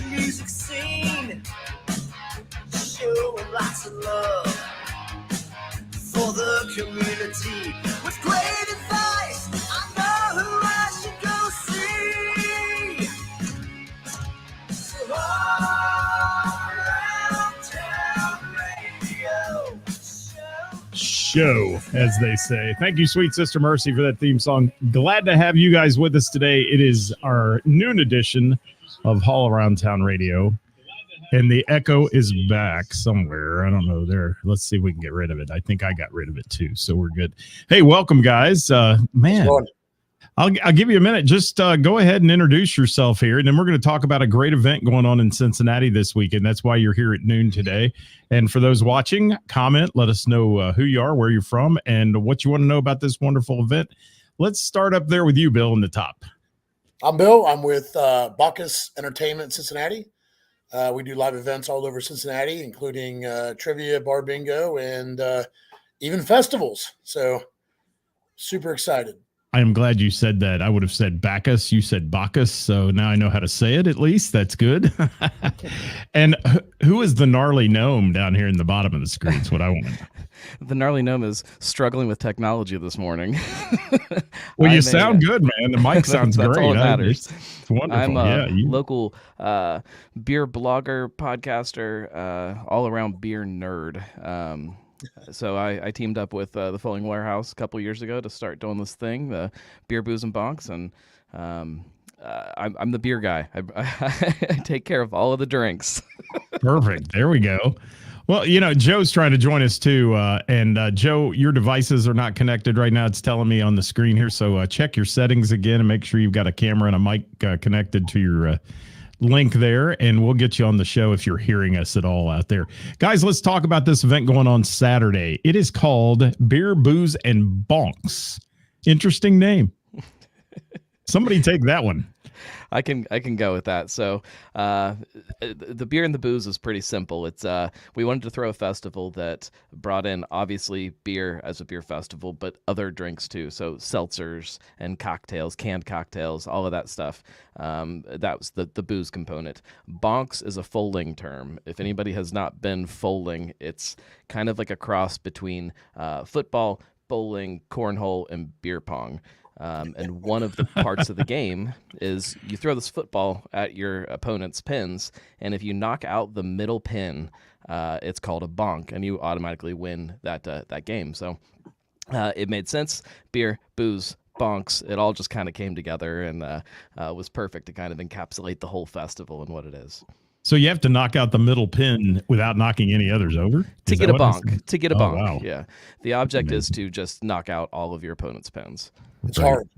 the music scene, showing lots of love for the community. With great advice, I know who I should go see. So Around Town Radio Show, as they say. Thank you, Sweet Sister Mercy, for that theme song. Glad to have you guys with us today. It is our noon edition of All Around Town Radio. And the echo is back somewhere. I don't know there. Let's see if we can get rid of it. I think I got rid of it too, so we're good. Hey, welcome, guys. Man, I'll give you a minute. Just go ahead and introduce yourself here, and then we're going to talk about a great event going on in Cincinnati this weekend. That's why you're here at noon today. And for those watching, comment. Let us know who you are, where you're from, and what you want to know about this wonderful event. Let's start up there with you, Bill, in the top. I'm Bill. I'm with Bonks Entertainment in Cincinnati. We do live events all over Cincinnati, including trivia, bar bingo, and even festivals. So super excited. I am glad you said that. I would have said Bacchus. You said Bacchus. So now I know how to say it, at least. That's good. And who is the gnarly gnome down here in the bottom of the screen? That's what I want to know. The gnarly gnome is struggling with technology this morning. Well, you sound good, man. The mic sounds that's great. All that matters. It's wonderful. I'm a local beer blogger, podcaster, all-around beer nerd. So I teamed up with the Fulling Warehouse a couple years ago to start doing this thing, the Beer, Booze, and Bonks, and I'm the beer guy. I take care of all of the drinks. Perfect. There we go. Well, you know, Joe's trying to join us too. And Joe, your devices are not connected right now. It's telling me on the screen here. So check your settings again and make sure you've got a camera and a mic connected to your link there. And we'll get you on the show if you're hearing us at all out there. Guys, let's talk about this event going on Saturday. It is called Beer, Booze, and Bonks. Interesting name. Somebody take that one. I can go with that. So the beer and the booze is pretty simple. It's we wanted to throw a festival that brought in obviously beer as a beer festival, but other drinks too. So seltzers and cocktails, canned cocktails, all of that stuff. That was the booze component. Bonks is a foaling term. If anybody has not been foaling, it's kind of like a cross between football, bowling, cornhole, and beer pong. And one of the parts of the game is you throw this football at your opponent's pins, and if you knock out the middle pin, it's called a bonk, and you automatically win that game. So it made sense. Beer, booze, bonks, it all just kind of came together and was perfect to kind of encapsulate the whole festival and what it is. So you have to knock out the middle pin without knocking any others over? To get a bonk. To get a bonk, wow. Yeah. The object is to just knock out all of your opponent's pins. It's hard.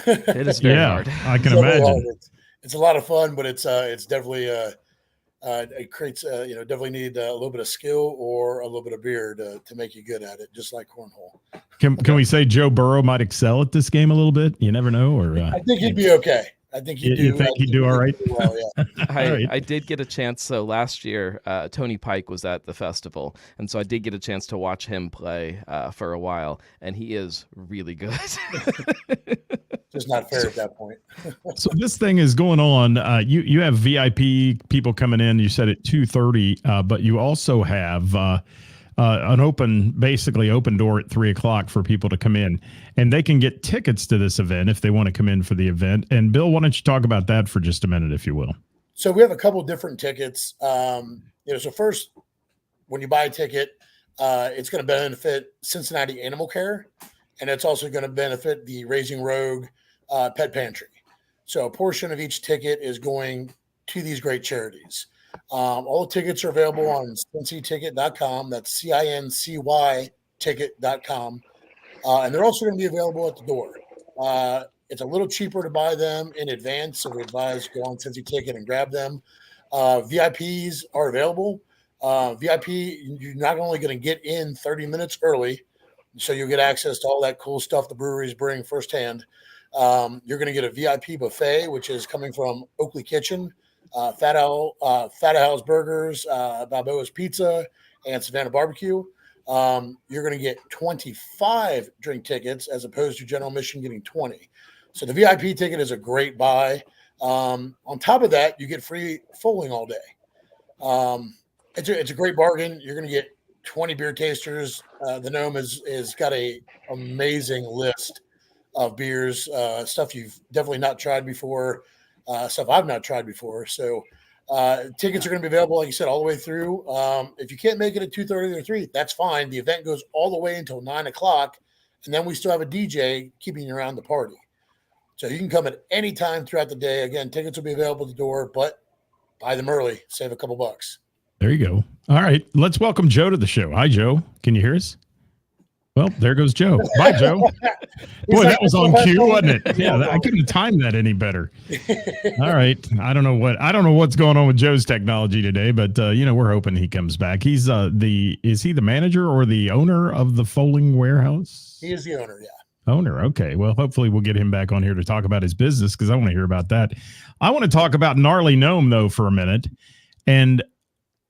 It is very hard. I can imagine. It's a lot of fun, but it's definitely it creates definitely need a little bit of skill or a little bit of beer to make you good at it, just like cornhole. Can we say Joe Burrow might excel at this game a little bit? You never know. Or I think he'd be okay. I think he'd do. You think he'd do all right? Well, yeah. I did get a chance. So last year, Tony Pike was at the festival, and so I did get a chance to watch him play for a while, and he is really good. Just not fair at that point. So this thing is going on. You have VIP people coming in. You said at 2:30, but you also have an basically open door at 3:00 for people to come in, and they can get tickets to this event if they want to come in for the event. And Bill, why don't you talk about that for just a minute, if you will? So we have a couple different tickets. So first, when you buy a ticket, it's going to benefit Cincinnati Animal Care, and it's also going to benefit the Raising Rogue Pet Pantry. So a portion of each ticket is going to these great charities. All the tickets are available on cincyticket.com. That's CINCY ticket.com. And they're also going to be available at the door. It's a little cheaper to buy them in advance, so we advise go on Cincy Ticket and grab them. VIPs are available. VIP, you're not only going to get in 30 minutes early, so you'll get access to all that cool stuff the breweries bring firsthand. You're going to get a VIP buffet, which is coming from Oakley Kitchen, Fat Owl's Burgers, Balboa's Pizza, and Savannah Barbecue. You're going to get 25 drink tickets as opposed to general admission getting 20. So the VIP ticket is a great buy. On top of that, you get free foaling all day. It's a great bargain. You're going to get 20 beer tasters. The Gnome is got a amazing list of beers, stuff you've definitely not tried before, stuff I've not tried before. So tickets are going to be available, like you said, all the way through. If you can't make it at 2:30 or 3, that's fine. The event goes all the way until 9 o'clock, and then we still have a DJ keeping you around the party. So you can come at any time throughout the day. Again, tickets will be available at the door, but buy them early, save a couple bucks. There you go. All right. Let's welcome Joe to the show. Hi, Joe. Can you hear us? Well, there goes Joe. Bye, Joe. Boy, that was on cue, wasn't it? Yeah, I couldn't have timed that any better. All right. I don't know what's going on with Joe's technology today, but we're hoping he comes back. He's is he the manager or the owner of the Foaling Warehouse? He is the owner, yeah. Owner. Okay. Well, hopefully we'll get him back on here to talk about his business because I want to hear about that. I want to talk about Gnarly Gnome, though, for a minute. And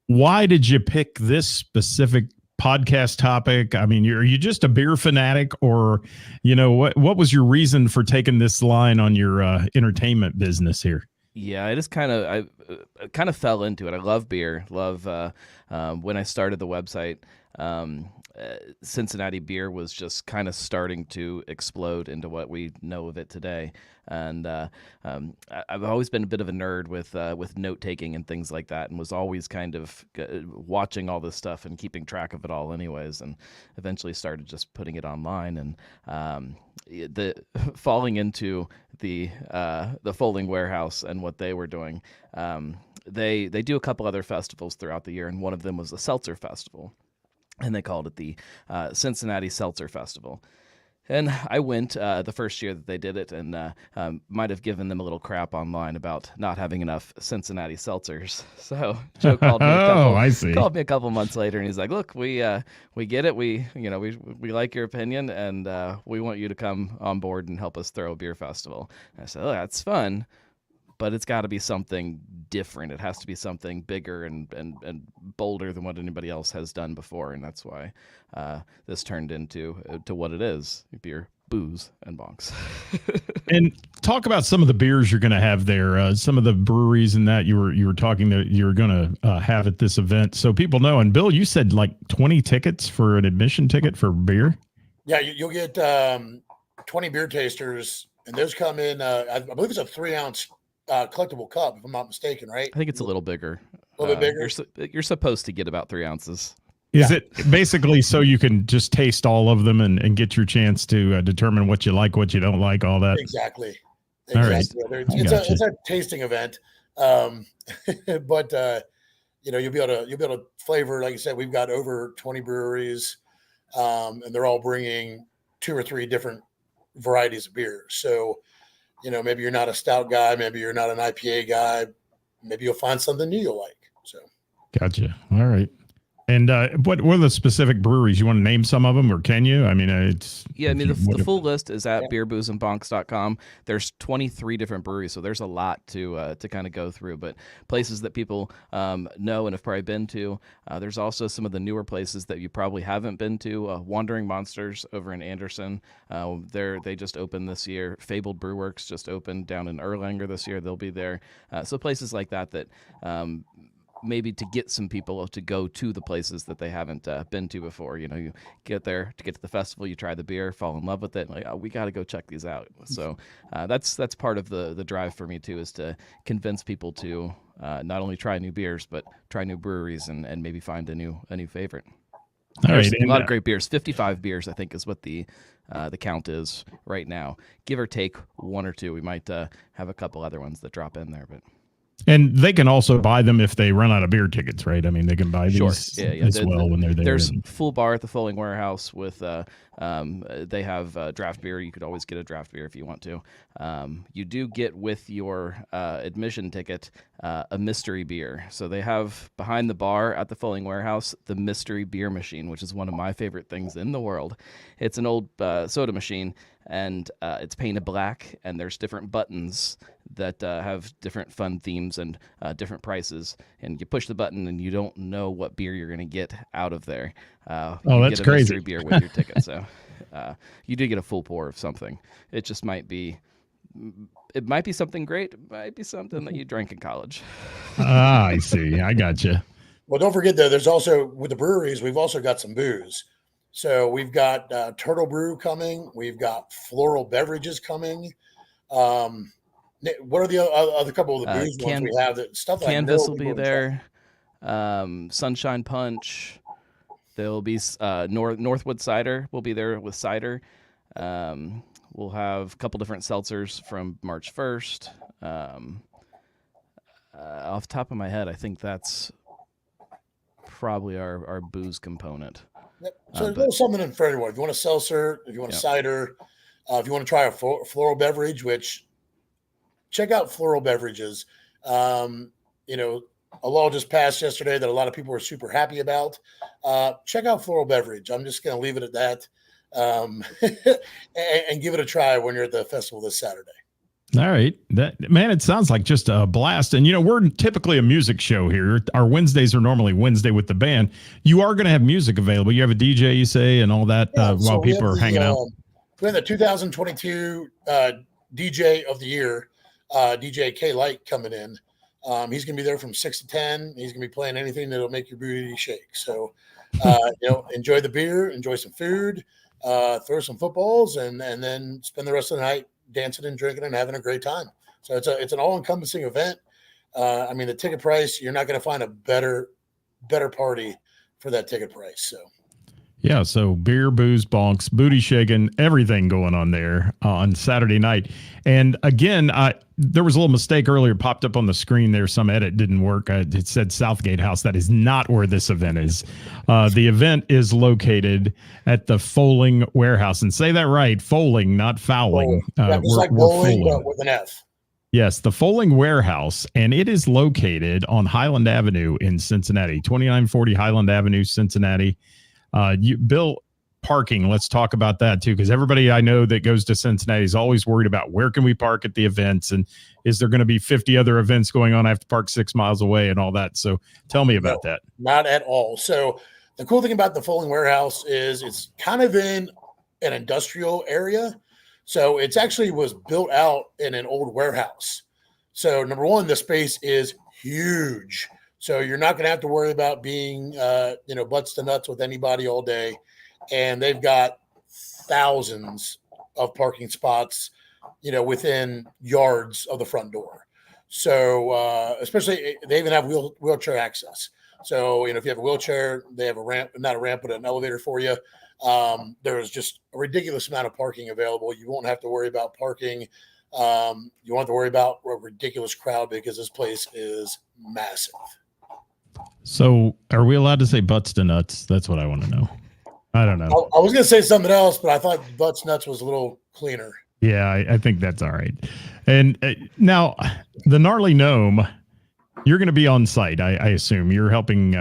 why did you pick this specific podcast topic? I mean, are you just a beer fanatic, or, what was your reason for taking this line on your entertainment business here? Yeah, I kind of fell into it. I love beer. When I started the website, Cincinnati beer was just kind of starting to explode into what we know of it today. And I've always been a bit of a nerd with note taking and things like that, and was always kind of watching all this stuff and keeping track of it all, anyways. And eventually started just putting it online, and the falling into the Foaling Warehouse and what they were doing. They do a couple other festivals throughout the year, and one of them was a seltzer festival. And they called it the Cincinnati Seltzer Festival. And I went the first year that they did it, and might have given them a little crap online about not having enough Cincinnati seltzers. So Joe called me a couple months later, and he's like, "Look, we get it. We like your opinion, and we want you to come on board and help us throw a beer festival." And I said, "Oh, that's fun, but it's got to be something different. It has to be something bigger and bolder than what anybody else has done before." And that's why this turned into what it is: beer, booze, and bonks. And talk about some of the beers you're going to have there, some of the breweries and that you were talking that you're going to have at this event, so people know. And Bill, you said like 20 tickets for an admission ticket for beer. Yeah, you'll get 20 beer tasters, and those come in. I believe it's a 3-ounce collectible cup, if I'm not mistaken, right? I think it's a little bigger. A little bit bigger. You're supposed to get about 3 ounces. Is it basically so you can just taste all of them and get your chance to determine what you like, what you don't like, all that? Exactly. All right. It's a tasting event, but you'll be able to flavor. Like you said, we've got over 20 breweries, and they're all bringing 2 or 3 different varieties of beer. So, maybe you're not a stout guy, maybe you're not an IPA guy, maybe you'll find something new you'll like. So, gotcha. All right. And what are the specific breweries? You want to name some of them, or can you? I mean, the full list is at beerboozeandbonks.com. There's 23 different breweries, so there's a lot to kind of go through. But places that people know and have probably been to. There's also some of the newer places that you probably haven't been to. Wandering Monsters over in Anderson. They just opened this year. Fabled Brewworks just opened down in Erlanger this year. They'll be there. So places like that. Maybe to get some people to go to the places that they haven't been to before. You get there to get to the festival, you try the beer, fall in love with it, and like, oh, we got to go check these out. So that's part of the drive for me too, is to convince people to not only try new beers, but try new breweries and maybe find a new favorite. There's a lot of great beers. 55 beers, I think, is what the count is right now. Give or take 1 or 2. We might have a couple other ones that drop in there, but. And they can also buy them if they run out of beer tickets, right? I mean, they can buy these as well when they're there. There's full bar at the Foaling Warehouse with they have draft beer. You could always get a draft beer if you want to. You do get with your admission ticket a mystery beer. So they have behind the bar at the Foaling Warehouse the mystery beer machine, which is one of my favorite things in the world. It's an old soda machine, and it's painted black, and there's different buttons that have different fun themes and different prices, and you push the button and you don't know what beer you're going to get out of there. That's get a crazy. Mystery beer with your ticket, so you do get a full pour of something. It just might be it might be something great. It might be something that you drank in college. I see. I got you. Well, don't forget though, there's also with the breweries, we've also got some booze. So we've got Turtle Brew coming. We've got floral beverages coming. What are the other couple of the booze ones we have? That stuff that Canvas I know will be there. Sunshine Punch. There'll be Northwood Cider will be there with cider. We'll have a couple different seltzers from March 1st. Off the top of my head, I think that's probably our booze component. Yep. So there's a little something in for everyone. If you want a seltzer, if you want a cider, if you want to try a floral beverage, which check out floral beverages. A law just passed yesterday that a lot of people are super happy about. Check out floral beverage. I'm just going to leave it at that, and give it a try when you're at the festival this Saturday. All right. It sounds like just a blast. And, we're typically a music show here. Our Wednesdays are normally Wednesday with the band. You are going to have music available. You have a DJ, you say, and all that while people are hanging out. We have the 2022 DJ of the year, DJ K Light, coming in. He's going to be there from 6 to 10. He's going to be playing anything that'll make your booty shake. So, enjoy the beer, enjoy some food, throw some footballs, and then spend the rest of the night dancing and drinking and having a great time. So it's an all-encompassing event. The ticket price, you're not going to find a better party for that ticket price. So. Yeah, so beer, booze, bonks, booty shaking, everything going on there on Saturday night. And again, there was a little mistake earlier, popped up on the screen there. Some edit didn't work. It said Southgate House. That is not where this event is. The event is located at the Foaling Warehouse. And say that right, Foaling, not fouling. Just like bowling, but with an F. Yes, the Foaling Warehouse, and it is located on Highland Avenue in Cincinnati, 2940 Highland Avenue, Cincinnati. Bill, parking, let's talk about that too, because everybody I know that goes to Cincinnati is always worried about where can we park at the events, and is there going to be 50 other events going on? I have to park 6 miles away and all that. So tell me about that. Not at all. So the cool thing about the Foaling Warehouse is it's kind of in an industrial area. So it's actually was built out in an old warehouse. So number one, the space is huge. So you're not going to have to worry about being, butts to nuts with anybody all day. And they've got thousands of parking spots, within yards of the front door. So especially they even have wheelchair access. So, if you have a wheelchair, they have a ramp, not a ramp, but an elevator for you. There's just a ridiculous amount of parking available. You won't have to worry about parking. You won't have to worry about a ridiculous crowd because this place is massive. So are we allowed to say butts to nuts? That's what I want to know. I don't know. I was going to say something else, but I thought butts nuts was a little cleaner. Yeah, I think that's all right. And now the Gnarly Gnome, you're going to be on site. I assume you're helping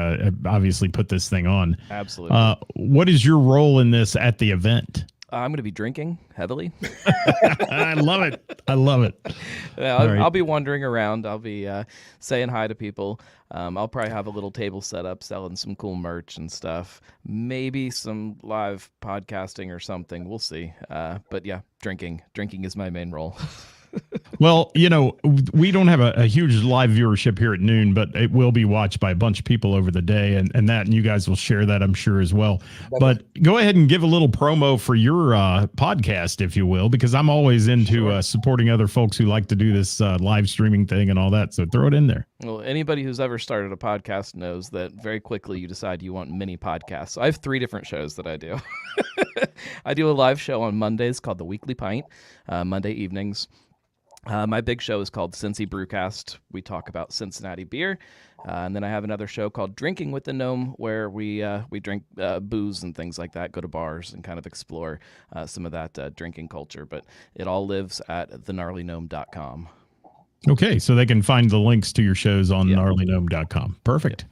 obviously put this thing on. Absolutely. What is your role in this at the event? I'm going to be drinking heavily. I love it. I'll be wandering around. I'll be saying hi to people. I'll probably have a little table set up selling some cool merch and stuff. Maybe some live podcasting or something. We'll see. But yeah, drinking is my main role. Well, we don't have a huge live viewership here at noon, but it will be watched by a bunch of people over the day, and you guys will share that, I'm sure, as well. But go ahead and give a little promo for your podcast, if you will, because I'm always into supporting other folks who like to do this live streaming thing and all that. So throw it in there. Well, anybody who's ever started a podcast knows that very quickly you decide you want mini podcasts. So I have 3 different shows that I do. I do a live show on Mondays called The Weekly Pint, Monday evenings. My big show is called Cincy Brewcast. We talk about Cincinnati beer. And then I have another show called Drinking with the Gnome, where we drink booze and things like that, go to bars and kind of explore some of that drinking culture. But it all lives at thegnarlygnome.com. Okay, so they can find the links to your shows on gnarlygnome.com. Perfect.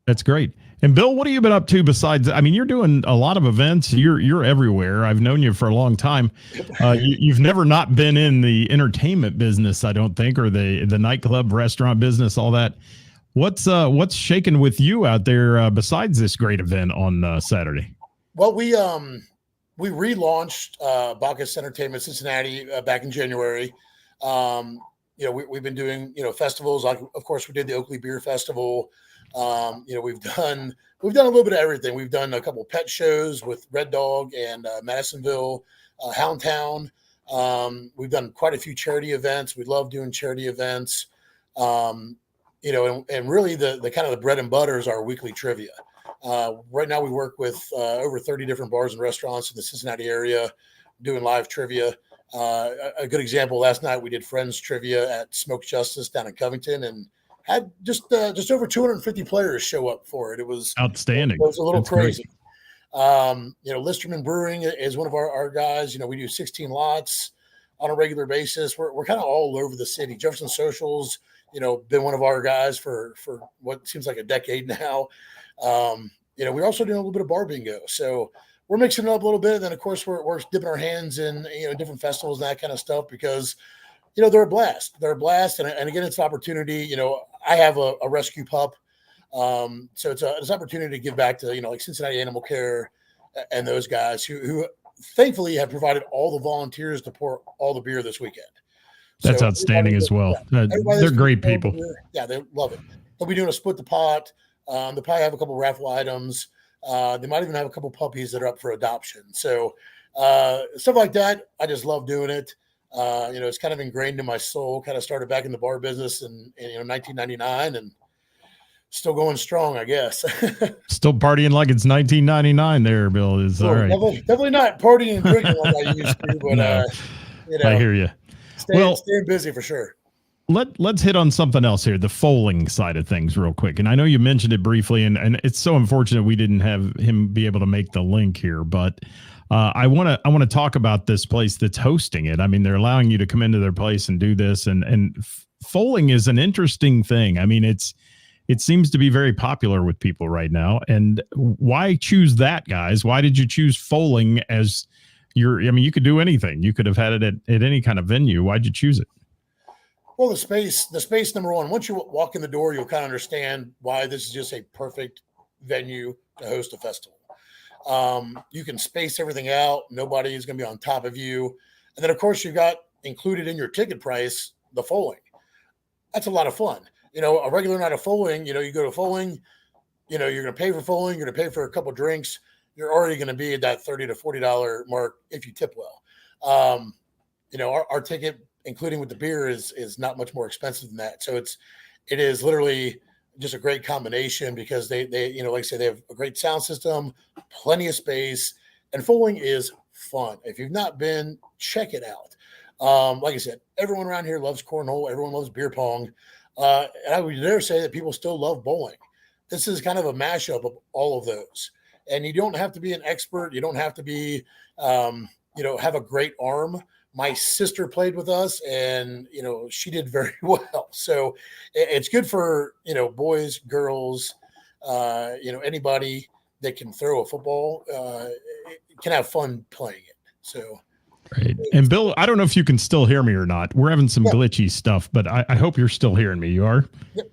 That's great. And Bill, what have you been up to besides? You're doing a lot of events. You're everywhere. I've known you for a long time. You've never not been in the entertainment business, I don't think, or the nightclub, restaurant business, all that. What's shaking with you out there besides this great event on Saturday? Well, we relaunched Bonks Entertainment Cincinnati back in January. We've been doing, festivals. Like, of course, we did the Oakley Beer Festival. We've done a little bit of everything. We've done a couple pet shows with Red Dog and Madisonville, Houndtown. We've done quite a few charity events. We love doing charity events. And really the kind of the bread and butter is our weekly trivia. Right now we work with over 30 different bars and restaurants in the Cincinnati area doing live trivia. A good example, last night we did Friends trivia at Smoked Justice down in Covington and had just over 250 players show up for it. It was outstanding. It was a little That's crazy. Listerman Brewing is one of our guys. We do 16 lots on a regular basis. We're kind of all over the city. Jefferson Socials, been one of our guys for what seems like a decade now. We're also doing a little bit of bar bingo. So we're mixing it up a little bit. And then, of course, we're dipping our hands in, different festivals and that kind of stuff because, they're a blast. They're a blast. And again, it's an opportunity. I have a rescue pup. So it's an opportunity to give back to, like Cincinnati Animal Care and those guys who thankfully have provided all the volunteers to pour all the beer this weekend. That's outstanding as well. They're great people. Yeah, they love it. They'll be doing a split the pot. They'll probably have a couple raffle items. They might even have a couple puppies that are up for adoption. So stuff like that, I just love doing it. It's kind of ingrained in my soul. Kind of started back in the bar business in 1999 and still going strong, I guess. Still partying like it's 1999 there, Bill. Is all right. Definitely not partying and drinking like I used to, but no, I hear you. Staying busy for sure. Let's hit on something else here, the foaling side of things real quick. And I know you mentioned it briefly, and it's so unfortunate we didn't have him be able to make the link here, but I want to talk about this place that's hosting it. I mean, they're allowing you to come into their place and do this, and foaling is an interesting thing. I mean, it seems to be very popular with people right now. And why choose that, guys? Why did you choose foaling as you could do anything. You could have had it at any kind of venue. Why'd you choose it? Well, the space, number one, once you walk in the door, you'll kind of understand why this is just a perfect venue to host a festival. You can space everything out. Nobody is going to be on top of you. And then, of course, you got included in your ticket price, the foaling. That's a lot of fun. A regular night of foaling, you go to foaling, you're going to pay for foaling, you're going to pay for a couple drinks. You're already going to be at that $30 to $40 mark if you tip well. Our ticket, including with the beer, is not much more expensive than that. So it is literally just a great combination because they like I say, they have a great sound system, plenty of space, and foaling is fun. If you've not been, check it out. Like I said, everyone around here loves cornhole. Everyone loves beer pong. And I would dare say that people still love bowling. This is kind of a mashup of all of those. And you don't have to be an expert. You don't have to be, have a great arm. My sister played with us and, she did very well. So it's good for, boys, girls, anybody that can throw a football can have fun playing it. So. Right. And Bill, I don't know if you can still hear me or not. We're having some glitchy stuff, but I hope you're still hearing me. You are? Yep.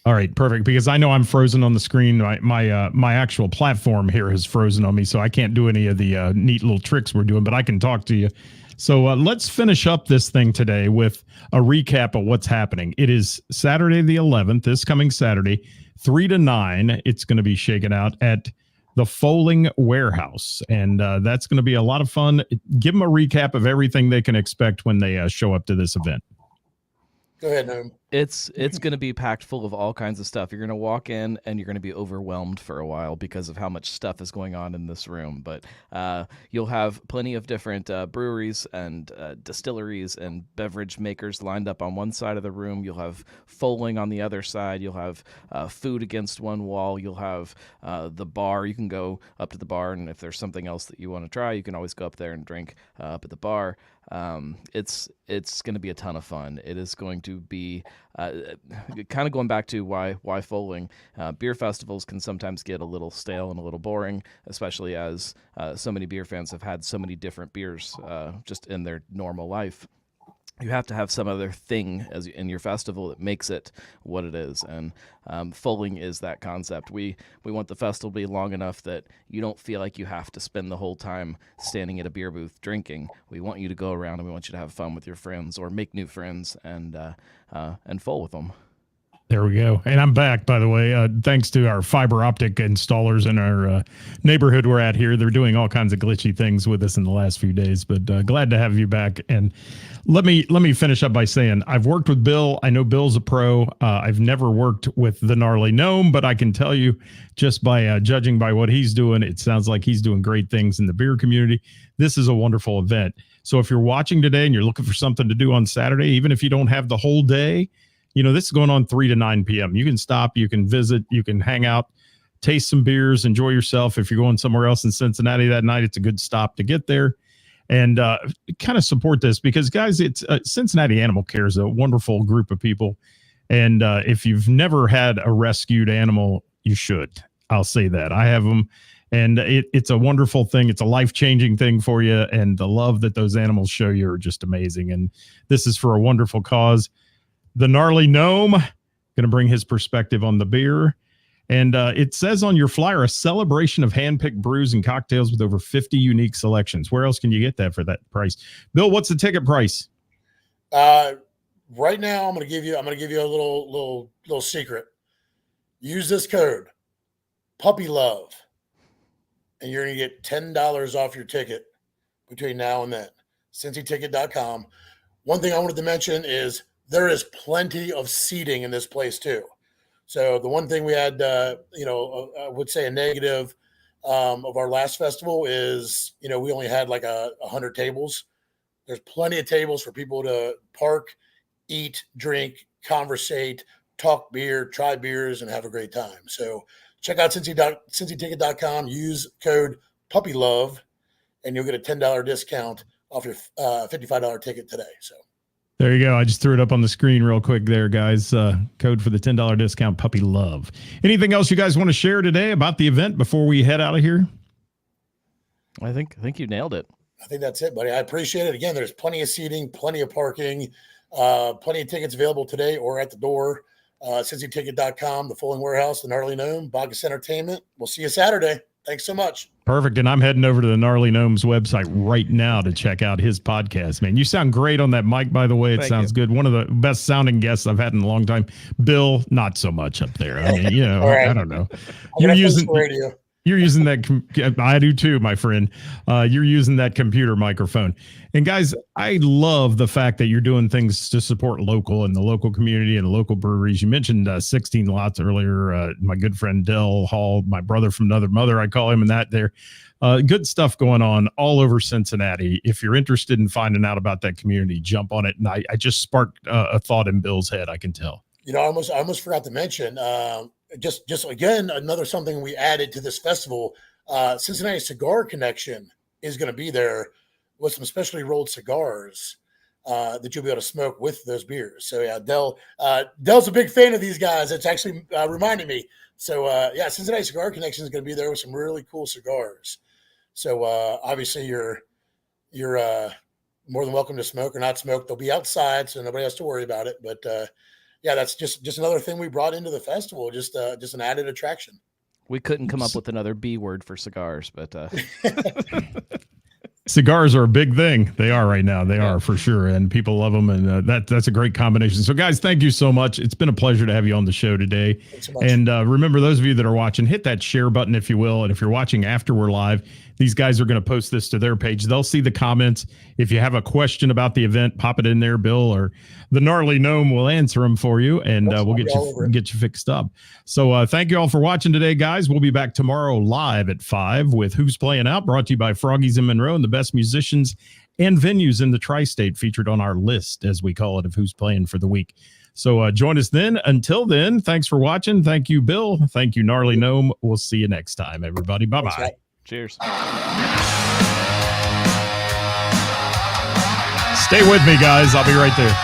All right, perfect. Because I know I'm frozen on the screen. My actual platform here has frozen on me, so I can't do any of the neat little tricks we're doing, but I can talk to you. So let's finish up this thing today with a recap of what's happening. It is Saturday the 11th, this coming Saturday, 3 to 9. It's going to be shaken out at the Foaling Warehouse, and that's going to be a lot of fun. Give them a recap of everything they can expect when they show up to this event. Go ahead, Noam. It's going to be packed full of all kinds of stuff. You're going to walk in and you're going to be overwhelmed for a while because of how much stuff is going on in this room. But you'll have plenty of different breweries and distilleries and beverage makers lined up on one side of the room. You'll have foaling on the other side. You'll have food against one wall. You'll have the bar. You can go up to the bar, and if there's something else that you want to try, you can always go up there and drink up at the bar. It's going to be a ton of fun. It is going to be kind of going back to why foaling. Beer festivals can sometimes get a little stale and a little boring, especially as so many beer fans have had so many different beers just in their normal life. you have to have some other thing as in your festival that makes it what it is, and foaling is that concept. We want the festival to be long enough that you don't feel like you have to spend the whole time standing at a beer booth drinking. We want you to go around and we want you to have fun with your friends or make new friends and foal with them. There we go. And I'm back, by the way, thanks to our fiber optic installers in our neighborhood we're at here. They're doing all kinds of glitchy things with us in the last few days, but glad to have you back. And let me finish up by saying I've worked with Bill. I know Bill's a pro. I've never worked with the Gnarly Gnome, but I can tell you just by judging by what he's doing, it sounds like he's doing great things in the beer community. This is a wonderful event. So if you're watching today and you're looking for something to do on Saturday, even if you don't have the whole day, this is going on 3 to 9 p.m. You can stop, you can visit, you can hang out, taste some beers, enjoy yourself. If you're going somewhere else in Cincinnati that night, it's a good stop to get there and kind of support this because, guys, it's Cincinnati Animal Care is a wonderful group of people. And if you've never had a rescued animal, you should. I'll say that. I have them. And it's a wonderful thing. It's a life-changing thing for you. And the love that those animals show you are just amazing. And this is for a wonderful cause. The Gnarly Gnome, going to bring his perspective on the beer. And it says on your flyer, a celebration of hand-picked brews and cocktails with over 50 unique selections. Where else can you get that for that price? Bill, what's the ticket price? Right now, I'm going to give you a little secret. Use this code, Puppy Love, and you're going to get $10 off your ticket between now and then. CincyTicket.com. One thing I wanted to mention is there is plenty of seating in this place too. So the one thing we had, I would say a negative of our last festival is, we only had like 100 tables. There's plenty of tables for people to park, eat, drink, conversate, talk beer, try beers, and have a great time. So check out CincyTicket.com. Use code PuppyLove, and you'll get a $10 discount off your $55 ticket today. So. There you go. I just threw it up on the screen real quick there, guys. Code for the $10 discount, Puppy Love. Anything else you guys want to share today about the event before we head out of here? I think you nailed it. I think that's it, buddy. I appreciate it. Again, there's plenty of seating, plenty of parking, plenty of tickets available today or at the door. CincyTicket.com, the Foaling Warehouse, the Gnarly Gnome, Bonks Entertainment. We'll see you Saturday. Thanks so much. Perfect. And I'm heading over to the Gnarly Gnome's website right now to check out his podcast, man. You sound great on that mic, by the way. It sounds good. One of the best sounding guests I've had in a long time. Bill, not so much up there. I mean, right. I don't know. You're using radio. You're using that. I do too, my friend. You're using that computer microphone. And guys, I love the fact that you're doing things to support local and the local community and the local breweries. You mentioned 16 Lots earlier. My good friend Dell Hall, my brother from another mother, I call him, and that there. Good stuff going on all over Cincinnati. If you're interested in finding out about that community, jump on it. And I just sparked a thought in Bill's head, I can tell. I almost forgot to mention, just again, another something we added to this festival. Cincinnati Cigar Connection is going to be there with some specially rolled cigars that you'll be able to smoke with those beers. So yeah, Dell's a big fan of these guys. It's actually reminding me. So Cincinnati Cigar Connection is going to be there with some really cool cigars. So obviously you're more than welcome to smoke or not smoke. They'll be outside, so nobody has to worry about it. But that's just another thing we brought into the festival, just an added attraction. We couldn't come up with another B word for cigars, but cigars are a big thing. They are right now. They are for sure. And people love them. And that's a great combination. So guys, thank you so much. It's been a pleasure to have you on the show today. Thanks so much. And remember, those of you that are watching, hit that share button, if you will. And if you're watching after we're live, these guys are going to post this to their page. They'll see the comments. If you have a question about the event, pop it in there. Bill or the Gnarly Gnome will answer them for you, and we'll get you fixed up. So thank you all for watching today, guys. We'll be back tomorrow live at 5 with Who's Playing Out, brought to you by Froggies in Monroe and the best musicians and venues in the tri-state featured on our list, as we call it, of who's playing for the week. So join us then. Until then, thanks for watching. Thank you, Bill. Thank you, Gnarly Gnome. We'll see you next time, everybody. Bye-bye. Cheers. Stay with me, guys. I'll be right there.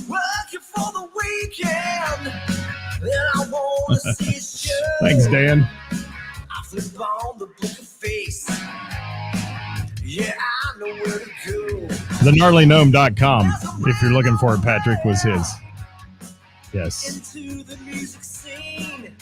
Working for the weekend, and I want to see you. Thanks, Dan. I flip on the book of face. Yeah, I know where to go. TheGnarlyGnome.com. If you're looking for it, Patrick was his. Yes. Into the music scene.